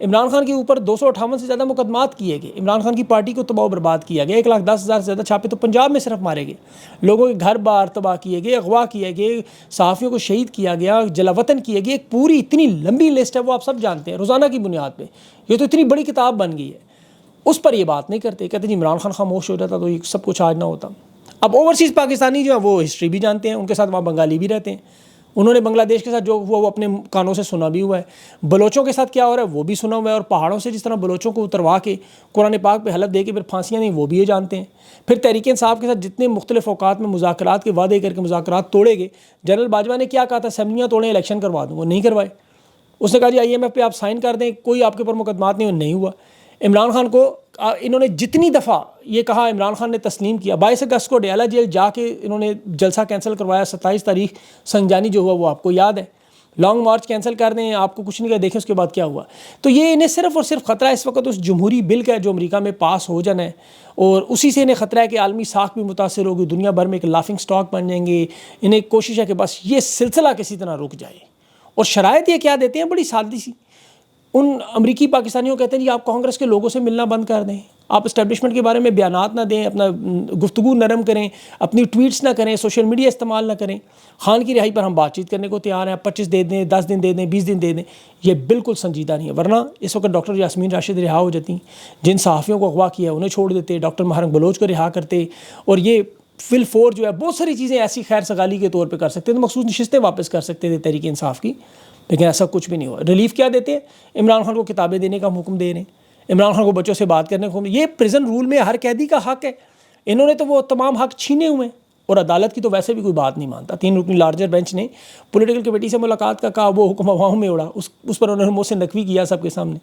عمران خان کے اوپر 258 سے زیادہ مقدمات کیے گئے، عمران خان کی پارٹی کو تباہ و برباد کیا گیا، 1,10,000 سے زیادہ چھاپے تو پنجاب میں صرف مارے گئے، لوگوں کے گھر بار تباہ کیے گئے، اغوا کیے گئے، صحافیوں کو شہید کیا گیا، جلا وطن کیے گئے، ایک پوری اتنی لمبی لسٹ ہے، وہ آپ سب جانتے ہیں روزانہ کی بنیاد پہ، یہ تو اتنی بڑی کتاب بن گئی ہے، اس پر یہ بات نہیں کرتے، کہتے جی عمران خان خاموش ہو جاتا تو یہ سب کچھ آج نہ ہوتا۔ اب اوورسیز پاکستانی جو ہیں وہ ہسٹری بھی جانتے ہیں، ان کے ساتھ وہاں بنگالی بھی رہتے ہیں، انہوں نے بنگلہ دیش کے ساتھ جو ہوا وہ اپنے کانوں سے سنا بھی ہوا ہے، بلوچوں کے ساتھ کیا ہو رہا ہے وہ بھی سنا ہوا ہے، اور پہاڑوں سے جس طرح بلوچوں کو اتروا کے قرآن پاک پہ حلف دے کے پھر پھانسیاں دیں وہ بھی یہ جانتے ہیں۔ پھر تحریک انصاف کے ساتھ جتنے مختلف اوقات میں مذاکرات کے وعدے کر کے مذاکرات توڑے گئے، جنرل باجوہ نے کیا کہا تھا اسمبلیاں توڑیں الیکشن کروا دوں، وہ نہیں کروائے، اس نے کہا جی IMF پہ آپ سائن کر دیں، کوئی آپ کے اوپر مقدمات نہیں، نہیں ہوا۔ عمران خان کو انہوں نے جتنی دفعہ یہ کہا عمران خان نے تسلیم کیا، 22 اگست کو ڈیالہ جیل جا کے انہوں نے جلسہ کینسل کروایا، 27 تاریخ سنجانی جو ہوا وہ آپ کو یاد ہے، لانگ مارچ کینسل کر دیں، آپ کو کچھ نہیں کہا، دیکھیں اس کے بعد کیا ہوا۔ تو یہ انہیں صرف اور صرف خطرہ اس وقت اس جمہوری بل کا ہے جو امریکہ میں پاس ہو جانا ہے، اور اسی سے انہیں خطرہ ہے کہ عالمی ساکھ بھی متاثر ہوگی، دنیا بھر میں ایک لافنگ سٹاک بن جائیں گے، انہیں کوشش ہے کہ بس یہ سلسلہ کسی طرح رک جائے۔ اور شرائط یہ کیا دیتے ہیں بڑی سادی سی، ان امریکی پاکستانیوں کو کہتے ہیں جی آپ کانگریس کے لوگوں سے ملنا بند کر دیں، آپ اسٹیبلشمنٹ کے بارے میں بیانات نہ دیں، اپنا گفتگو نرم کریں، اپنی ٹویٹس نہ کریں، سوشل میڈیا استعمال نہ کریں، خان کی رہائی پر ہم بات چیت کرنے کو تیار ہیں، 25 دے دیں، 10 دن دے دیں، 20 دن دے دیں، یہ بالکل سنجیدہ نہیں ہے۔ ورنہ اس وقت ڈاکٹر یاسمین راشد رہا ہو جاتی، جن صحافیوں کو اغوا کیا انہیں چھوڑ دیتے، ڈاکٹر مہرنگ بلوچ کو رہا کرتے، اور یہ فل فور جو ہے بہت ساری چیزیں ایسی خیر سگالی کے طور پہ کر سکتے تھے، مخصوص نشستیں واپس کر سکتے تھے تحریک انصاف کی، لیکن ایسا کچھ بھی نہیں ہوا۔ ریلیف کیا دیتے ہیں؟ عمران خان کو کتابیں دینے کا حکم دے رہے ہیں، عمران خان کو بچوں سے بات کرنے کا حکم، یہ پریزن رول میں ہر قیدی کا حق ہے، انہوں نے تو وہ تمام حق چھینے ہوئے ہیں، اور عدالت کی تو ویسے بھی کوئی بات نہیں مانتا۔ 3 رکنی لارجر بینچ نے پولیٹیکل کمیٹی سے ملاقات کا کہا، وہ حکم ہواؤں میں اڑا، اس پر انہوں نے محسن نقوی کیا سب کے سامنے۔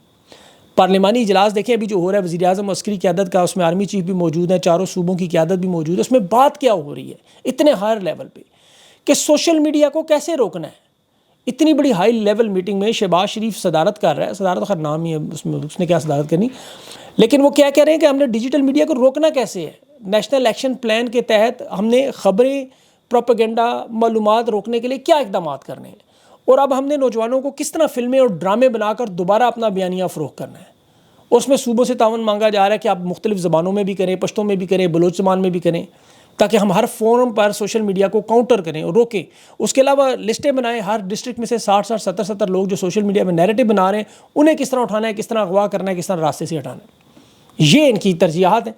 پارلیمانی اجلاس دیکھیں ابھی جو ہو رہا ہے وزیر اعظم عسکری قیادت کا، اس میں آرمی چیف بھی موجود ہیں، چاروں صوبوں کی قیادت بھی موجود ہے، اس میں بات کیا ہو رہی ہے اتنے ہائر لیول پہ کہ سوشل میڈیا کو کیسے روکنا ہے۔ اتنی بڑی ہائی لیول میٹنگ میں شہباز شریف صدارت کر رہا ہے، صدارت خیر نام ہی ہے اس نے کیا صدارت کرنی، لیکن وہ کیا کہہ رہے ہیں کہ ہم نے ڈیجیٹل میڈیا کو روکنا کیسے ہے۔ نیشنل ایکشن پلان کے تحت ہم نے خبریں، پروپیگنڈا، معلومات روکنے کے لیے کیا اقدامات کرنے ہیں، اور اب ہم نے نوجوانوں کو کس طرح فلمیں اور ڈرامے بنا کر دوبارہ اپنا بیانیہ فروغ کرنا ہے، اور اس میں صوبوں سے تعاون مانگا جا رہا ہے کہ آپ مختلف زبانوں میں بھی کریں، پشتوں میں بھی کریں، بلوچ زبان میں بھی کریں، تاکہ ہم ہر فورم پر سوشل میڈیا کو کاؤنٹر کریں اور روکیں۔ اس کے علاوہ لسٹیں بنائیں، ہر ڈسٹرکٹ میں سے 60 70 لوگ جو سوشل میڈیا میں نیریٹو بنا رہے ہیں انہیں کس طرح اٹھانا ہے، کس طرح اغوا کرنا ہے، کس طرح راستے سے ہٹانا ہے، یہ ان کی ترجیحات ہیں۔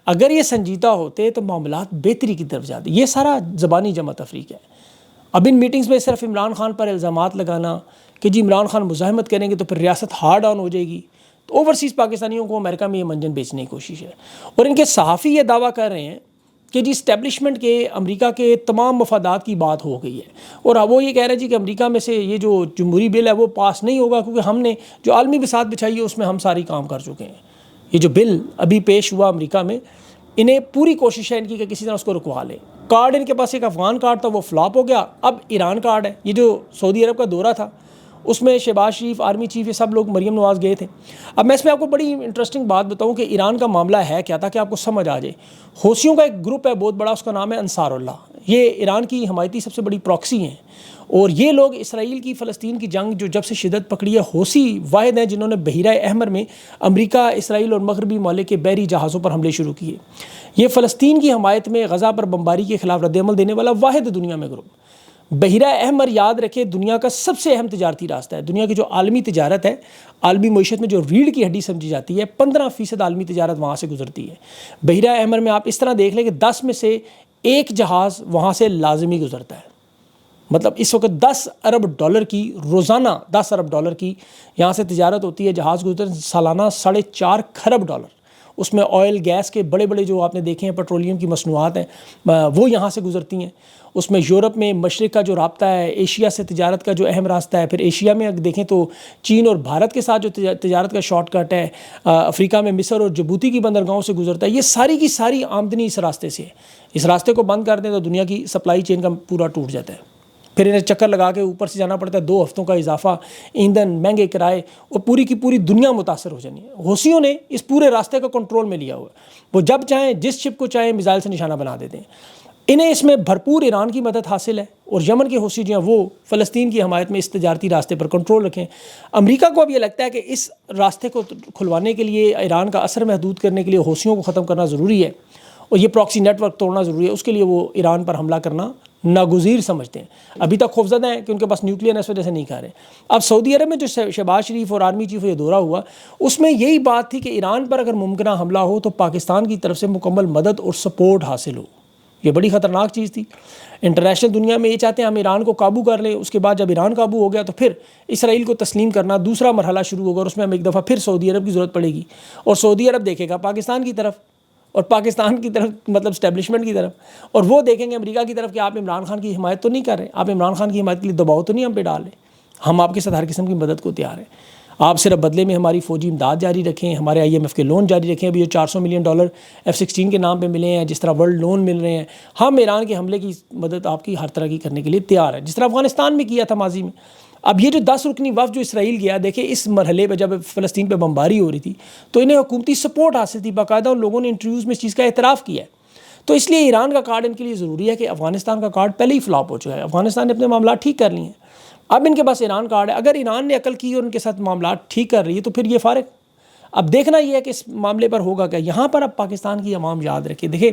اگر یہ سنجیدہ ہوتے تو معاملات بہتری کی طرف جاتے، یہ سارا زبانی جمع تفریق ہے۔ اب ان میٹنگز میں صرف عمران خان پر الزامات لگانا کہ جی عمران خان مزاحمت کریں گے تو پھر ریاست ہارڈ آن ہو جائے گی، تو اوورسیز پاکستانیوں کو امریکہ میں یہ منجن بیچنے کی کوشش ہے۔ اور ان کے صحافی یہ دعویٰ کر رہے ہیں کہ جی اسٹیبلشمنٹ کے امریکہ کے تمام مفادات کی بات ہو گئی ہے، اور اب وہ یہ کہہ رہے ہیں جی کہ امریکہ میں سے یہ جو جمہوری بل ہے وہ پاس نہیں ہوگا، کیونکہ ہم نے جو عالمی بساط بچھائی ہے اس میں ہم ساری کام کر چکے ہیں۔ یہ جو بل ابھی پیش ہوا امریکہ میں، انہیں پوری کوشش ہے ان کی کہ کسی طرح اس کو رکوا لے۔ کارڈ ان کے پاس ایک افغان کارڈ تھا، وہ فلاپ ہو گیا، اب ایران کارڈ ہے۔ یہ جو سعودی عرب کا دورہ تھا اس میں شہباز شریف، آرمی چیف، یہ سب لوگ مریم نواز گئے تھے۔ اب میں اس میں آپ کو بڑی انٹرسٹنگ بات بتاؤں کہ ایران کا معاملہ ہے کیا، تاکہ آپ کو سمجھ آ جائے۔ حوثیوں کا ایک گروپ ہے بہت بڑا، اس کا نام ہے انصار اللہ، یہ ایران کی حمایتی سب سے بڑی پراکسی ہیں، اور یہ لوگ اسرائیل کی فلسطین کی جنگ جو جب سے شدت پکڑی ہے، حوثی واحد ہیں جنہوں نے بحیرہ احمر میں امریکہ، اسرائیل اور مغربی ممالک کے بحری جہازوں پر حملے شروع کیے۔ یہ فلسطین کی حمایت میں غزہ پر بمباری کے خلاف رد عمل دینے والا واحد دنیا میں گروپ۔ بحیرہ احمر یاد رکھے دنیا کا سب سے اہم تجارتی راستہ ہے، دنیا کی جو عالمی تجارت ہے، عالمی معیشت میں جو ریڑھ کی ہڈی سمجھی جاتی ہے، 15% عالمی تجارت وہاں سے گزرتی ہے۔ بحیرہ احمر میں آپ اس طرح دیکھ لیں کہ 10 میں سے 1 جہاز وہاں سے لازمی گزرتا ہے، مطلب اس وقت $10 ارب کی روزانہ $10 ارب کی یہاں سے تجارت ہوتی ہے، جہاز گزرتے ہیں سالانہ $4.5 کھرب، اس میں آئل گیس کے بڑے بڑے جو آپ نے دیکھے ہیں پیٹرولیم کی مصنوعات ہیں وہ یہاں سے گزرتی ہیں۔ اس میں یورپ میں مشرق کا جو رابطہ ہے، ایشیا سے تجارت کا جو اہم راستہ ہے، پھر ایشیا میں اگر دیکھیں تو چین اور بھارت کے ساتھ جو تجارت کا شارٹ کٹ ہے، افریقہ میں مصر اور جبوتی کی بندرگاہوں سے گزرتا ہے، یہ ساری کی ساری آمدنی اس راستے سے ہے۔ اس راستے کو بند کر دیں تو دنیا کی سپلائی چین کا پورا ٹوٹ جاتا ہے، پھر انہیں چکر لگا کے اوپر سے جانا پڑتا ہے، 2 ہفتوں کا اضافہ، ایندھن، مہنگے کرائے، اور پوری کی پوری دنیا متاثر ہو جانی ہے۔ حوثیوں نے اس پورے راستے کو کنٹرول میں لیا ہوا ہے، وہ جب چاہیں جس شپ کو چاہیں میزائل سے نشانہ بنا دیتے ہیں۔ انہیں اس میں بھرپور ایران کی مدد حاصل ہے، اور یمن کے حوثی جو ہیں وہ فلسطین کی حمایت میں اس تجارتی راستے پر کنٹرول رکھیں۔ امریکہ کو اب یہ لگتا ہے کہ اس راستے کو کھلوانے کے لیے، ایران کا اثر محدود کرنے کے لیے حوثیوں کو ختم کرنا ضروری ہے، اور یہ پراکسی نیٹ ورک توڑنا ضروری ہے۔ اس کے لیے وہ ایران پر حملہ کرنا ناگزیر سمجھتے ہیں۔ ابھی تک خوفزدہ ہیں کہ ان کے پاس نیوکلیر ہے، اس وجہ سے نہیں کر رہے۔ اب سعودی عرب میں جو شہباز شریف اور آرمی چیف یہ دورہ ہوا، اس میں یہی بات تھی کہ ایران پر اگر ممکنہ حملہ ہو تو پاکستان کی طرف سے مکمل مدد اور سپورٹ حاصل ہو۔ یہ بڑی خطرناک چیز تھی۔ انٹرنیشنل دنیا میں یہ چاہتے ہیں ہم ایران کو قابو کر لیں، اس کے بعد جب ایران قابو ہو گیا تو پھر اسرائیل کو تسلیم کرنا دوسرا مرحلہ شروع ہوگا، اور اس میں ہم ایک دفعہ پھر سعودی عرب کی ضرورت پڑے گی، اور سعودی عرب دیکھے گا پاکستان کی طرف، اور پاکستان کی طرف مطلب اسٹیبلشمنٹ کی طرف، اور وہ دیکھیں گے امریکہ کی طرف کہ آپ عمران خان کی حمایت تو نہیں کر رہے، آپ عمران خان کی حمایت کے لیے دباؤ تو نہیں ہم پہ ڈال رہے، ہم آپ کے ساتھ ہر قسم کی مدد کو تیار ہیں، آپ صرف بدلے میں ہماری فوجی امداد جاری رکھیں، ہمارے IMF کے لون جاری رکھیں۔ ابھی جو $400 ملین F-16 کے نام پہ ملے ہیں، جس طرح ورلڈ لون مل رہے ہیں، ہم ایران کے حملے کی مدد آپ کی ہر طرح کی کرنے کے لیے تیار ہیں، جس طرح افغانستان میں کیا تھا ماضی میں۔ اب یہ جو 10 رکنی وفد جو اسرائیل گیا، دیکھیں اس مرحلے پہ جب فلسطین پہ بمباری ہو رہی تھی تو انہیں حکومتی سپورٹ حاصل تھی، باقاعدہ ان لوگوں نے انٹرویوز میں اس چیز کا اعتراف کیا ہے۔ تو اس لیے ایران کا کارڈ ان کے لیے ضروری ہے کہ افغانستان کا کارڈ پہلے ہی فلاپ ہو چکا ہے، افغانستان نے اپنے معاملات ٹھیک کر لیے ہیں، اب ان کے پاس ایران کارڈ ہے۔ اگر ایران نے عقل کی اور ان کے ساتھ معاملات ٹھیک کر رہی ہے تو پھر یہ فارغ۔ اب دیکھنا یہ ہے کہ اس معاملے پر ہوگا کیا۔ یہاں پر اب پاکستان کی عوام یاد رکھے، دیکھیں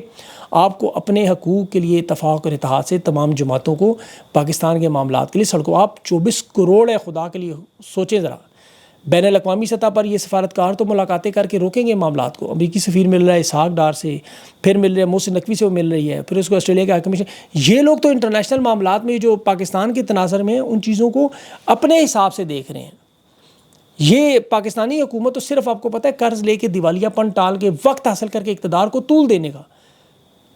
آپ کو اپنے حقوق کے لیے اتفاق اور اتحاد سے تمام جماعتوں کو پاکستان کے معاملات کے لیے سڑکوں، آپ 24 کروڑ ہے، خدا کے لیے سوچیں ذرا، بین الاقوامی سطح پر یہ سفارتکار تو ملاقاتیں کر کے روکیں گے معاملات کو۔ امریکی سفیر مل رہا ہے اسحاق ڈار سے، پھر مل رہے ہیں محسن نقوی سے وہ مل رہی ہے، پھر اس کو آسٹریلیا کے ہائی کمیشن، یہ لوگ تو انٹرنیشنل معاملات میں جو پاکستان کے تناظر میں ہیں ان چیزوں کو اپنے حساب سے دیکھ رہے ہیں۔ یہ پاکستانی حکومت تو صرف آپ کو پتہ ہے قرض لے کے دیوالیہ پن ٹال کے وقت حاصل کر کے اقتدار کو طول دینے کا،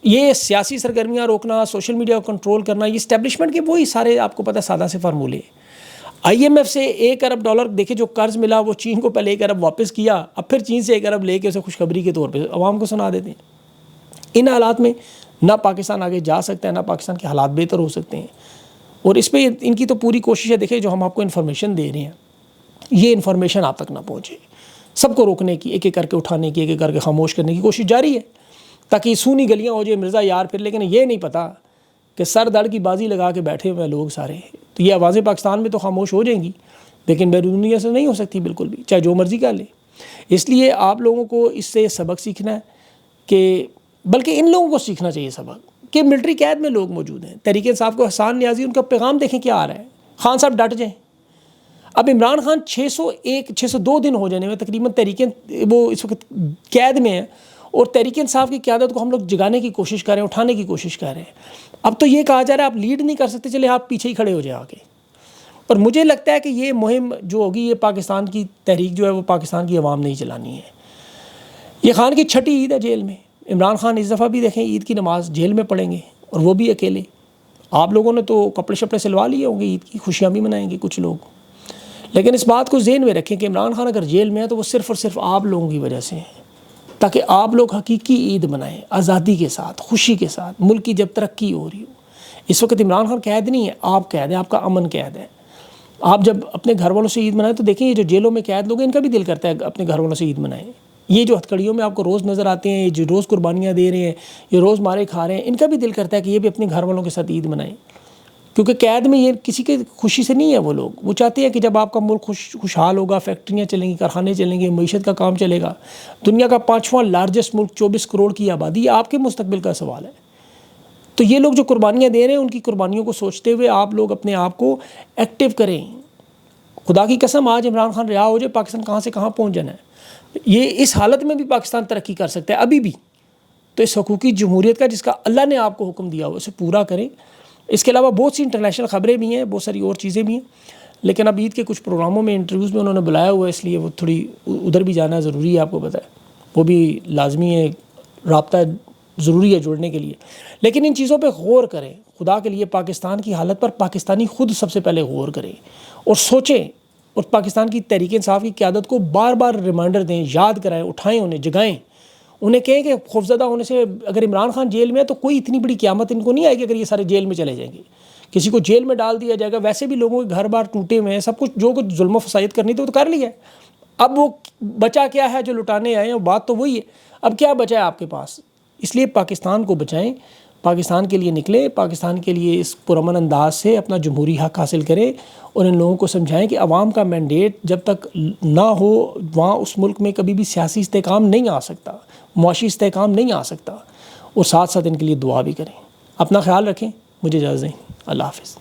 یہ سیاسی سرگرمیاں روکنا، سوشل میڈیا کو کنٹرول کرنا، یہ اسٹیبلشمنٹ کے وہی سارے آپ کو پتہ ہے سادہ سے فارمولے۔ IMF سے $1 ارب دیکھے جو قرض ملا وہ چین کو پہلے $1 ارب واپس کیا، اب پھر چین سے $1 ارب لے کے اسے خوشخبری کے طور پہ عوام کو سنا دیتے ہیں۔ ان حالات میں نہ پاکستان آگے جا سکتا ہے، نہ پاکستان کے حالات بہتر ہو سکتے ہیں، اور اس پہ ان کی تو پوری کوشش ہے۔ دیکھیں جو ہم آپ کو انفارمیشن دے رہے ہیں، یہ انفارمیشن آپ تک نہ پہنچے، سب کو روکنے کی، ایک ایک کر کے اٹھانے کی، ایک ایک کر کے خاموش کرنے کی کوشش جاری ہے، تاکہ سونی گلیاں ہو جائے مرزا یار پھر، لیکن یہ نہیں پتہ کہ سر دڑ کی بازی لگا کے بیٹھے ہوئے لوگ سارے، تو یہ آوازیں پاکستان میں تو خاموش ہو جائیں گی، لیکن بیرون دنیا سے نہیں ہو سکتی بالکل بھی، چاہے جو مرضی کر لے۔ اس لیے آپ لوگوں کو اس سے سبق سیکھنا ہے، کہ بلکہ ان لوگوں کو سیکھنا چاہیے سبق کہ ملٹری قید میں لوگ موجود ہیں۔ تحریک انصاف کو حسان نیازی ان کا پیغام دیکھیں کیا آ رہا ہے، خان صاحب ڈٹ جائیں۔ اب عمران خان 602 دن ہو جانے میں تقریباً وہ اس وقت قید میں ہیں، اور تحریک انصاف کی قیادت کو ہم لوگ جگانے کی کوشش کر رہے ہیں، اٹھانے کی کوشش کر رہے ہیں۔ اب تو یہ کہا جا رہا ہے آپ لیڈ نہیں کر سکتے، چلے آپ پیچھے ہی کھڑے ہو جائیں آگے۔ اور مجھے لگتا ہے کہ یہ مہم جو ہوگی، یہ پاکستان کی تحریک جو ہے وہ پاکستان کی عوام نے ہی چلانی ہے۔ یہ خان کی چھٹی عید ہے جیل میں، عمران خان اس دفعہ بھی دیکھیں عید کی نماز جیل میں پڑھیں گے، اور وہ بھی اکیلے۔ آپ لوگوں نے تو کپڑے شپڑے سلوا لیے ہوں گے، عید کی خوشیاں بھی منائیں گے کچھ لوگ، لیکن اس بات کو ذہن میں رکھیں کہ عمران خان اگر جیل میں ہے تو وہ صرف اور صرف آپ لوگوں کی وجہ سے ہے، تاکہ آپ لوگ حقیقی عید منائیں، آزادی کے ساتھ، خوشی کے ساتھ، ملک کی جب ترقی ہو رہی ہو۔ اس وقت عمران خان قید نہیں ہے، آپ قید ہیں، آپ کا امن قید ہے۔ آپ جب اپنے گھر والوں سے عید منائیں تو دیکھیں یہ جو جیلوں میں قید لوگ ہیں ان کا بھی دل کرتا ہے اپنے گھر والوں سے عید منائیں۔ یہ جو ہتھکڑیوں میں آپ کو روز نظر آتے ہیں، یہ جو روز قربانیاں دے رہے ہیں، یہ روز مارے کھا رہے ہیں، ان کا بھی دل کرتا ہے کہ یہ بھی اپنے گھر والوں کے ساتھ عید منائیں، کیونکہ قید میں یہ کسی کے خوشی سے نہیں ہے۔ وہ چاہتے ہیں کہ جب آپ کا ملک خوشحال ہوگا، فیکٹریاں چلیں گی، کارخانے چلیں گے، معیشت کا کام چلے گا، دنیا کا 5واں لارجسٹ ملک، 24 کروڑ کی آبادی، یہ آپ کے مستقبل کا سوال ہے۔ تو یہ لوگ جو قربانیاں دے رہے ہیں ان کی قربانیوں کو سوچتے ہوئے آپ لوگ اپنے آپ کو ایکٹیو کریں۔ خدا کی قسم آج عمران خان رہا ہو جائے، پاکستان کہاں سے کہاں پہنچ جانا ہے۔ یہ اس حالت میں بھی پاکستان ترقی کر سکتا ہے ابھی بھی، تو اس حقوقی جمہوریت کا جس کا اللہ نے آپ کو حکم دیا ہو اسے پورا کریں۔ اس کے علاوہ بہت سی انٹرنیشنل خبریں بھی ہیں، بہت ساری اور چیزیں بھی ہیں، لیکن اب عید کے کچھ پروگراموں میں انٹرویوز میں انہوں نے بلایا ہوا ہے، اس لیے وہ تھوڑی ادھر بھی جانا ضروری ہے، آپ کو پتہ ہے وہ بھی لازمی ہے، رابطہ ضروری ہے جوڑنے کے لیے۔ لیکن ان چیزوں پہ غور کریں، خدا کے لیے پاکستان کی حالت پر پاکستانی خود سب سے پہلے غور کریں اور سوچیں، اور پاکستان کی تحریک انصاف کی قیادت کو بار بار ریمائنڈر دیں، یاد کرائیں، اٹھائیں، انہیں جگائیں، انہیں کہیں کہ خوفزدہ ہونے سے، اگر عمران خان جیل میں ہے تو کوئی اتنی بڑی قیامت ان کو نہیں آئے گی اگر یہ سارے جیل میں چلے جائیں گے، کسی کو جیل میں ڈال دیا جائے گا، ویسے بھی لوگوں کے گھر بار ٹوٹے ہوئے ہیں، سب کچھ جو کچھ ظلم و فساد کرنی تھی وہ تو کر لیا ہے، اب وہ بچا کیا ہے جو لٹانے آئے ہیں، بات تو وہی ہے، اب کیا بچا ہے آپ کے پاس؟ اس لیے پاکستان کو بچائیں، پاکستان کے لیے نکلیں، پاکستان کے لیے اس پرامن انداز سے اپنا جمہوری حق حاصل کریں، اور ان لوگوں کو سمجھائیں کہ عوام کا مینڈیٹ جب تک نہ ہو وہاں اس ملک میں کبھی بھی سیاسی استحکام نہیں آ سکتا، معاشی استحکام نہیں آ سکتا، اور ساتھ ساتھ ان کے لیے دعا بھی کریں۔ اپنا خیال رکھیں، مجھے اجازت دیں، اللہ حافظ۔